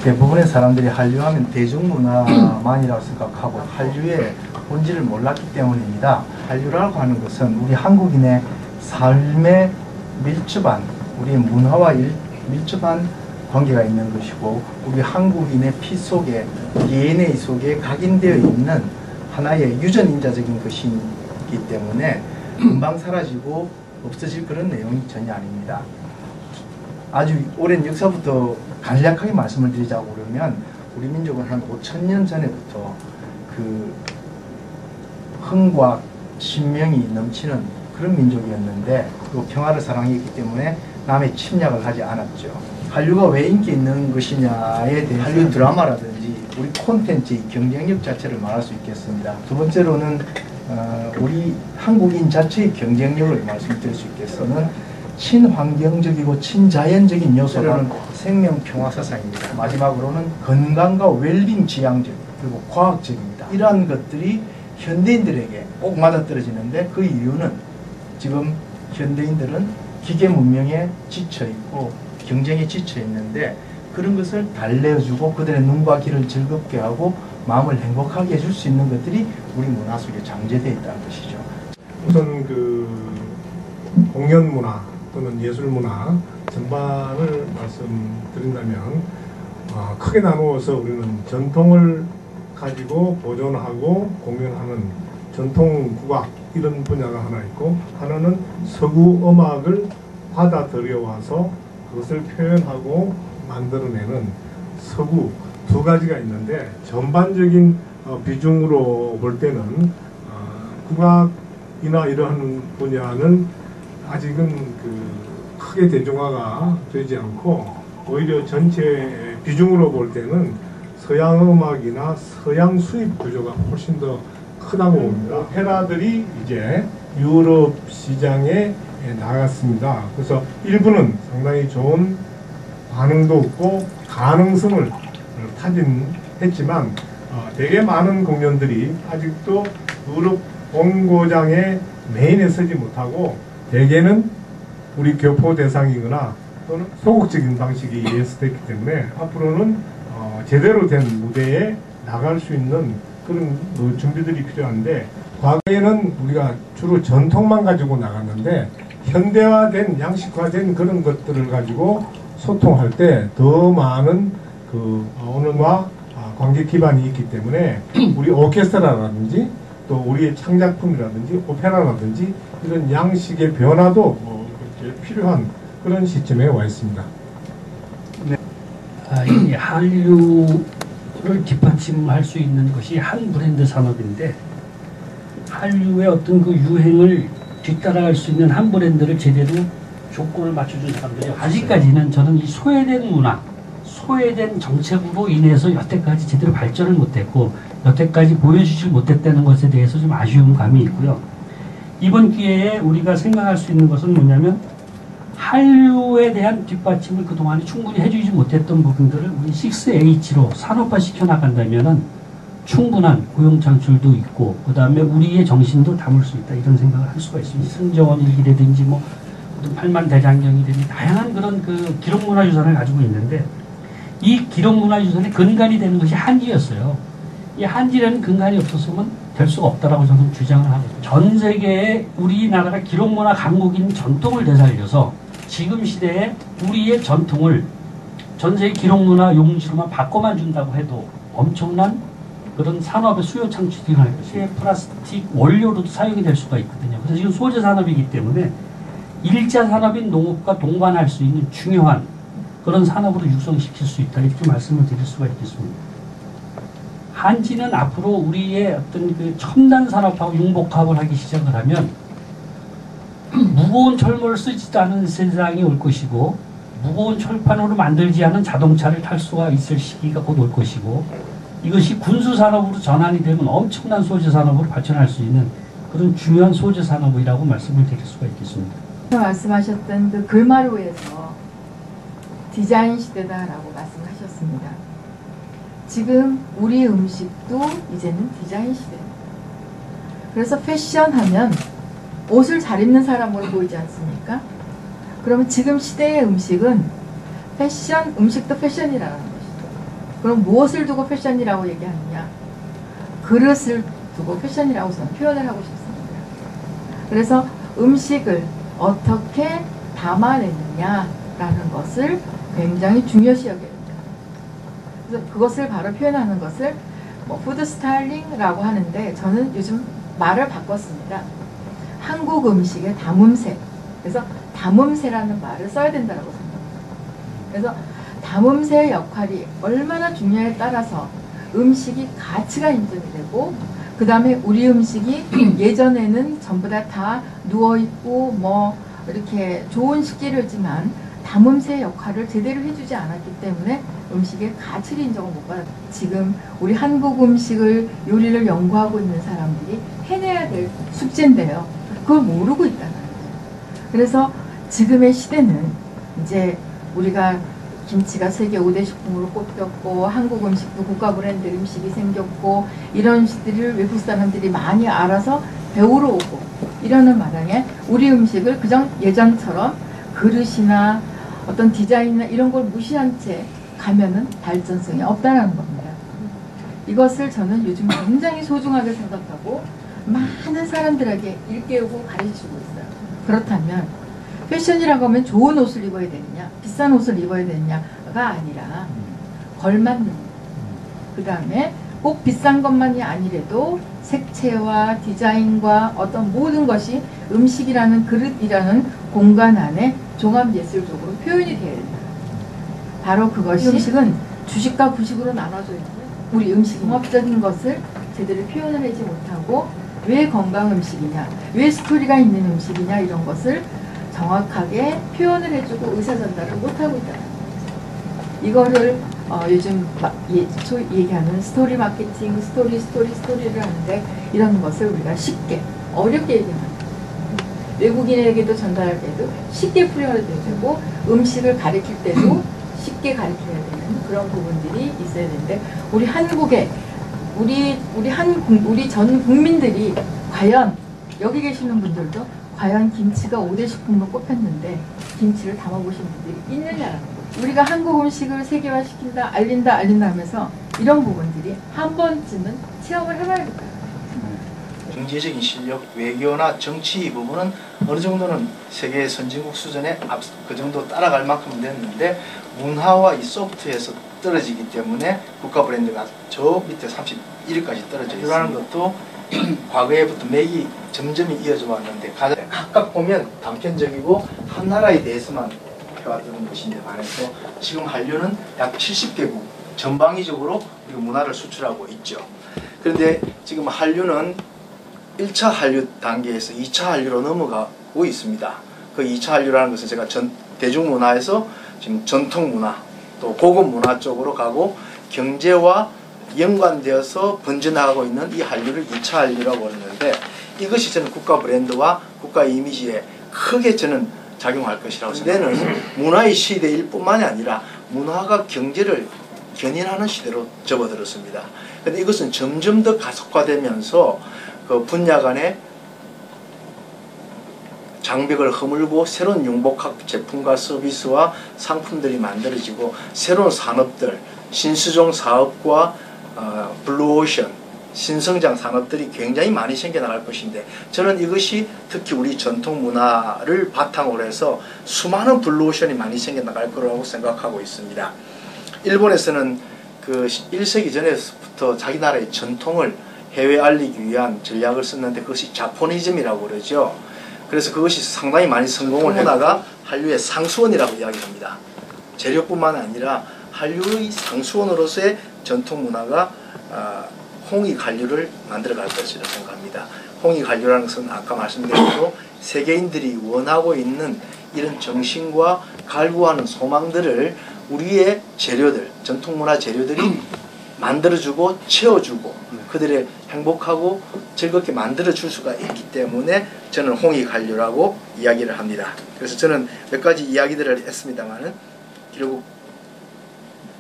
대부분의 사람들이 한류하면 대중문화만이라고 생각하고 한류의 본질을 몰랐기 때문입니다. 한류라고 하는 것은 우리 한국인의 삶에 밀접한, 우리의 문화와 밀접한 관계가 있는 것이고, 우리 한국인의 피 속에, DNA 속에 각인되어 있는 하나의 유전인자적인 것이기 때문에 금방 사라지고 없어질 그런 내용이 전혀 아닙니다. 아주 오랜 역사부터 간략하게 말씀을 드리자고 그러면, 우리 민족은 한 5,000년 전에부터 그 흥과 신명이 넘치는 그런 민족이었는데, 또 평화를 사랑했기 때문에 남의 침략을 하지 않았죠. 한류가 왜 인기 있는 것이냐에 대해 한류 드라마라든지 우리 콘텐츠의 경쟁력 자체를 말할 수 있겠습니다. 두 번째로는 우리 한국인 자체의 경쟁력을 말씀드릴 수 있겠어는 친환경적이고 친자연적인 요소는 생명평화사상입니다. 마지막으로는 건강과 웰빙 지향적, 그리고 과학적입니다. 이러한 것들이 현대인들에게 꼭 맞아떨어지는데, 그 이유는 지금 현대인들은 기계 문명에 지쳐있고 경쟁에 지쳐있는데, 그런 것을 달래주고 그들의 눈과 귀를 즐겁게 하고 마음을 행복하게 해줄 수 있는 것들이 우리 문화 속에 장제되어 있다는 것이죠. 우선 그 공연 문화 또는 예술 문화 전반을 말씀드린다면, 크게 나누어서 우리는 전통을 가지고 보존하고 공연하는 전통 국악 이런 분야가 하나 있고, 하나는 서구 음악을 받아들여와서 그것을 표현하고 만들어내는 서구, 두 가지가 있는데, 전반적인 비중으로 볼 때는 국악이나 이러한 분야는 아직은 크게 대중화가 되지 않고, 오히려 전체 비중으로 볼 때는 서양 음악이나 서양 수입 구조가 훨씬 더 크다고 봅니다. 오페라들이 이제 유럽 시장에 나갔습니다. 그래서 일부는 상당히 좋은 반응도 없고 가능성을 타진했지만, 되게 많은 공연들이 아직도 유럽 본고장의 메인에 서지 못하고, 대개는 우리 교포 대상이거나 또는 소극적인 방식이 예스됐기 때문에 앞으로는 제대로 된 무대에 나갈 수 있는 그런 준비들이 필요한데, 과거에는 우리가 주로 전통만 가지고 나갔는데, 현대화된 양식화된 그런 것들을 가지고 소통할 때 더 많은 언어와 관계 기반이 있기 때문에 우리 오케스트라라든지 또 우리의 창작품이라든지 오페라라든지 이런 양식의 변화도 필요한 그런 시점에 와 있습니다. 네. 이 한류를 뒷받침할 수 있는 것이 한 브랜드 산업인데, 한류의 어떤 그 유행을 뒤따라갈 수 있는 한 브랜드를 제대로 조건을 맞춰준 사람들이 아직까지는, 저는 이 소외된 문화, 소외된 정책으로 인해서 여태까지 제대로 발전을 못했고 여태까지 보여주질 못했다는 것에 대해서 좀 아쉬운 감이 있고요. 이번 기회에 우리가 생각할 수 있는 것은 뭐냐면, 한류에 대한 뒷받침을 그동안에 충분히 해주지 못했던 부분들을 우리 6H로 산업화시켜 나간다면은 충분한 고용 창출도 있고, 그 다음에 우리의 정신도 담을 수 있다, 이런 생각을 할 수가 있습니다. 승정원 일기라든지 뭐 팔만대장경이라든지 다양한 그런 기록문화유산을 가지고 있는데, 이 기록문화유산의 근간이 되는 것이 한지였어요. 이 한지라는 근간이 없었으면 될 수가 없다라고 저는 주장을 하고, 전 세계에 우리나라가 기록문화 강국인 전통을 되살려서 지금 시대에 우리의 전통을 전 세계 기록문화 용지로만 바꿔만 준다고 해도 엄청난 그런 산업의 수요 창출이 할 것이에요. 플라스틱 원료로도 사용이 될 수가 있거든요. 그래서 지금 소재 산업이기 때문에 1차 산업인 농업과 동반할 수 있는 중요한 그런 산업으로 육성시킬 수 있다, 이렇게 말씀을 드릴 수가 있겠습니다. 한지는 앞으로 우리의 어떤 그 첨단 산업하고 융복합을 하기 시작을 하면 무거운 철물을 쓰지도 않은 세상이 올 것이고, 무거운 철판으로 만들지 않은 자동차를 탈 수가 있을 시기가 곧 올 것이고, 이것이 군수산업으로 전환이 되면 엄청난 소재산업으로 발전할 수 있는 그런 중요한 소재산업이라고 말씀을 드릴 수가 있겠습니다. 말씀하셨던 그 글마루에서 디자인 시대다라고 말씀하셨습니다. 지금 우리 음식도 이제는 디자인 시대입니다. 그래서 패션 하면 옷을 잘 입는 사람으로 보이지 않습니까? 그러면 지금 시대의 음식은 패션, 음식도 패션이라는 것이죠. 그럼 무엇을 두고 패션이라고 얘기하느냐? 그릇을 두고 패션이라고 저는 표현을 하고 싶습니다. 그래서 음식을 어떻게 담아내느냐라는 것을 굉장히 중요시 여겨야 됩니다. 그래서 그것을 바로 표현하는 것을 뭐 푸드 스타일링이라고 하는데 저는 요즘 말을 바꿨습니다. 한국 음식의 담음새. 그래서 담음새라는 말을 써야 된다고 생각합니다. 그래서 담음새의 역할이 얼마나 중요에 따라서 음식이 가치가 인정이 되고 그 다음에 우리 음식이 예전에는 전부 다 누워있고 뭐 이렇게 좋은 식재료지만 담음새 역할을 제대로 해주지 않았기 때문에 음식의 가치를 인정을 못 받았다. 지금 우리 한국 음식을 요리를 연구하고 있는 사람들이 해내야 될 숙제인데요. 그걸 모르고 있다는 거죠. 그래서 지금의 시대는 이제 우리가 김치가 세계 5대 식품으로 꼽혔고 한국 음식도 국가 브랜드 음식이 생겼고 이런 음식들을 외국 사람들이 많이 알아서 배우러 오고 이러는 마당에 우리 음식을 그냥 예전처럼 그릇이나 어떤 디자인이나 이런 걸 무시한 채 가면은 발전성이 없다는 겁니다. 이것을 저는 요즘 굉장히 소중하게 생각하고 많은 사람들에게 일깨우고 가르치고 있어요. 그렇다면 패션이라고 하면 좋은 옷을 입어야 되느냐 비싼 옷을 입어야 되느냐가 아니라 걸맞는 그 다음에 꼭 비싼 것만이 아니래도 색채와 디자인과 어떤 모든 것이 음식이라는 그릇이라는 공간 안에 종합예술적으로 표현이 되어야 된다. 바로 그것이 음식은 주식과 부식으로 나눠져 있는 우리 음식 종합적인 것을 제대로 표현을 하지 못하고 왜 건강 음식이냐 왜 스토리가 있는 음식이냐 이런 것을 정확하게 표현을 해주고 의사전달을 못하고 있다는 거죠. 이거를 요즘 소위 얘기하는 스토리 마케팅, 스토리를 하는데 이런 것을 우리가 쉽게, 어렵게 얘기합니다. 외국인에게도 전달할 때도 쉽게 풀어야 되고 음식을 가르칠 때도 쉽게 가르쳐야 되는 그런 부분들이 있어야 되는데 우리 한국에 우리 전 국민들이 과연 여기 계시는 분들도 과연 김치가 5대 식품으로 꼽혔는데 김치를 담아보신 분들이 있느냐라는 거죠. 우리가 한국 음식을 세계화시킨다, 알린다 하면서 이런 부분들이 한 번쯤은 체험을 해봐야겠다. 경제적인 실력, 외교나 정치 부분은 어느 정도는 세계 선진국 수준에 그 정도 따라갈 만큼 됐는데 문화와 이 소프트에서 떨어지기 때문에 국가 브랜드가 저 밑에 31위까지 떨어져 있다는 것도 과거에부터 맥이 점점 이어져 왔는데 각각 보면 단편적이고 한 나라에 대해서만 해왔던 것인데 반해서 지금 한류는 약 70개국 전방위적으로 우리가 문화를 수출하고 있죠. 그런데 지금 한류는 1차 한류 단계에서 2차 한류로 넘어가고 있습니다. 그 2차 한류라는 것은 제가 대중문화에서 지금 전통문화 또 고급문화 쪽으로 가고 경제와 연관되어서 번져나가고 있는 이 한류를 2차 한류라고 하는데 이것이 저는 국가 브랜드와 국가 이미지에 크게 저는 작용할 것이라고 생각합니다. 시대는 문화의 시대일 뿐만이 아니라 문화가 경제를 견인하는 시대로 접어들었습니다. 그런데 이것은 점점 더 가속화되면서 그 분야 간의 장벽을 허물고 새로운 융복합 제품과 서비스와 상품들이 만들어지고 새로운 산업들, 신수종 사업과 블루오션, 신성장 산업들이 굉장히 많이 생겨나갈 것인데 저는 이것이 특히 우리 전통 문화를 바탕으로 해서 수많은 블루오션이 많이 생겨나갈 거라고 생각하고 있습니다. 일본에서는 그 1세기 전에부터 자기 나라의 전통을 해외에 알리기 위한 전략을 썼는데 그것이 자포니즘이라고 그러죠. 그래서 그것이 상당히 많이 성공을 해다가 한류의 상수원이라고 이야기합니다. 재료뿐만 아니라 한류의 상수원으로서의 전통 문화가 홍익 한류를 만들어갈 것이라고 생각합니다. 홍익 한류라는 것은 아까 말씀드린 대로 세계인들이 원하고 있는 이런 정신과 갈구하는 소망들을 우리의 재료들, 전통문화 재료들이 만들어주고 채워주고 그들의 행복하고 즐겁게 만들어줄 수가 있기 때문에 저는 홍익 한류라고 이야기를 합니다. 그래서 저는 몇 가지 이야기들을 했습니다만은 결국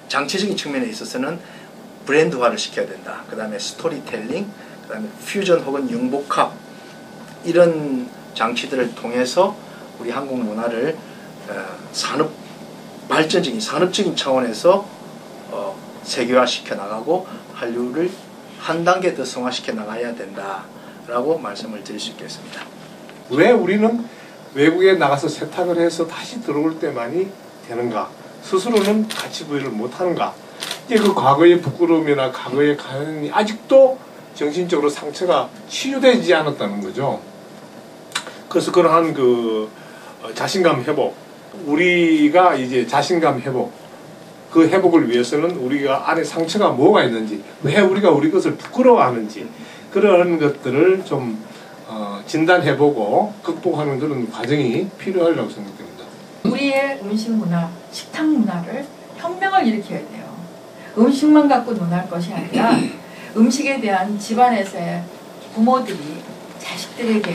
장치적인 측면에 있어서는 브랜드화를 시켜야 된다. 그 다음에 스토리텔링, 그 다음에 퓨전 혹은 융복합 이런 장치들을 통해서 우리 한국 문화를 산업적인 차원에서 세계화시켜 나가고 한류를 한 단계 더 성화시켜 나가야 된다라고 말씀을 드릴 수 있겠습니다. 왜 우리는 외국에 나가서 세탁을 해서 다시 들어올 때만이 되는가? 스스로는 가치 부여를 못하는가? 이제 그 과거의 부끄러움이나 과거의 가연이 아직도 정신적으로 상처가 치유되지 않았다는 거죠. 그래서 그러한 그 자신감 회복, 우리가 이제 자신감 회복, 그 회복을 위해서는 우리가 안에 상처가 뭐가 있는지, 왜 우리가 우리 것을 부끄러워하는지 그런 것들을 좀 진단해보고 극복하는 그런 과정이 필요하다고 생각됩니다. 우리의 음식 문화, 식탁 문화를 혁명을 일으켜야 돼요. 음식만 갖고 논할 것이 아니라 음식에 대한 집안에서의 부모들이 자식들에게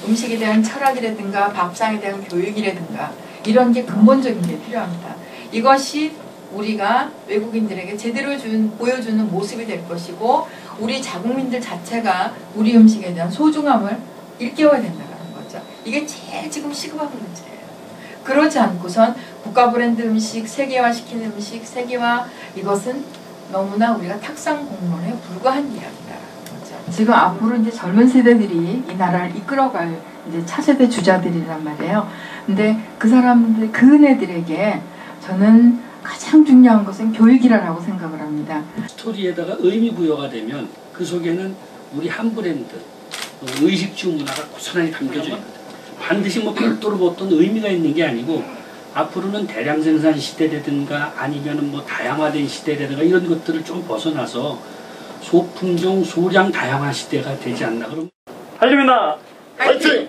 음식에 대한 철학이라든가 밥상에 대한 교육이라든가 이런 게 근본적인 게 필요합니다. 이것이 우리가 외국인들에게 제대로 보여주는 모습이 될 것이고 우리 자국민들 자체가 우리 음식에 대한 소중함을 일깨워야 된다는 거죠. 이게 제일 지금 시급한 문제예요. 그러지 않고선 국가 브랜드 음식, 세계화시키는 음식, 세계화 이것은 너무나 우리가 탁상 공론에 불과한 이야기다라는 거죠. 지금 앞으로 이제 젊은 세대들이 이 나라를 이끌어갈 이제 차세대 주자들이란 말이에요. 근데 그 사람들, 그네들에게 저는 가장 중요한 것은 교육이라고 생각을 합니다. 스토리에다가 의미 부여가 되면 그 속에는 우리 한 브랜드, 의식주 문화가 고스란히 담겨져 있거든. 반드시 뭐 별도로 어떤 의미가 있는 게 아니고 앞으로는 대량 생산 시대라든가 아니면은 뭐 다양화된 시대라든가 이런 것들을 좀 벗어나서 소품종, 소량 다양화 시대가 되지 않나. 그럼 한류민아 화이팅!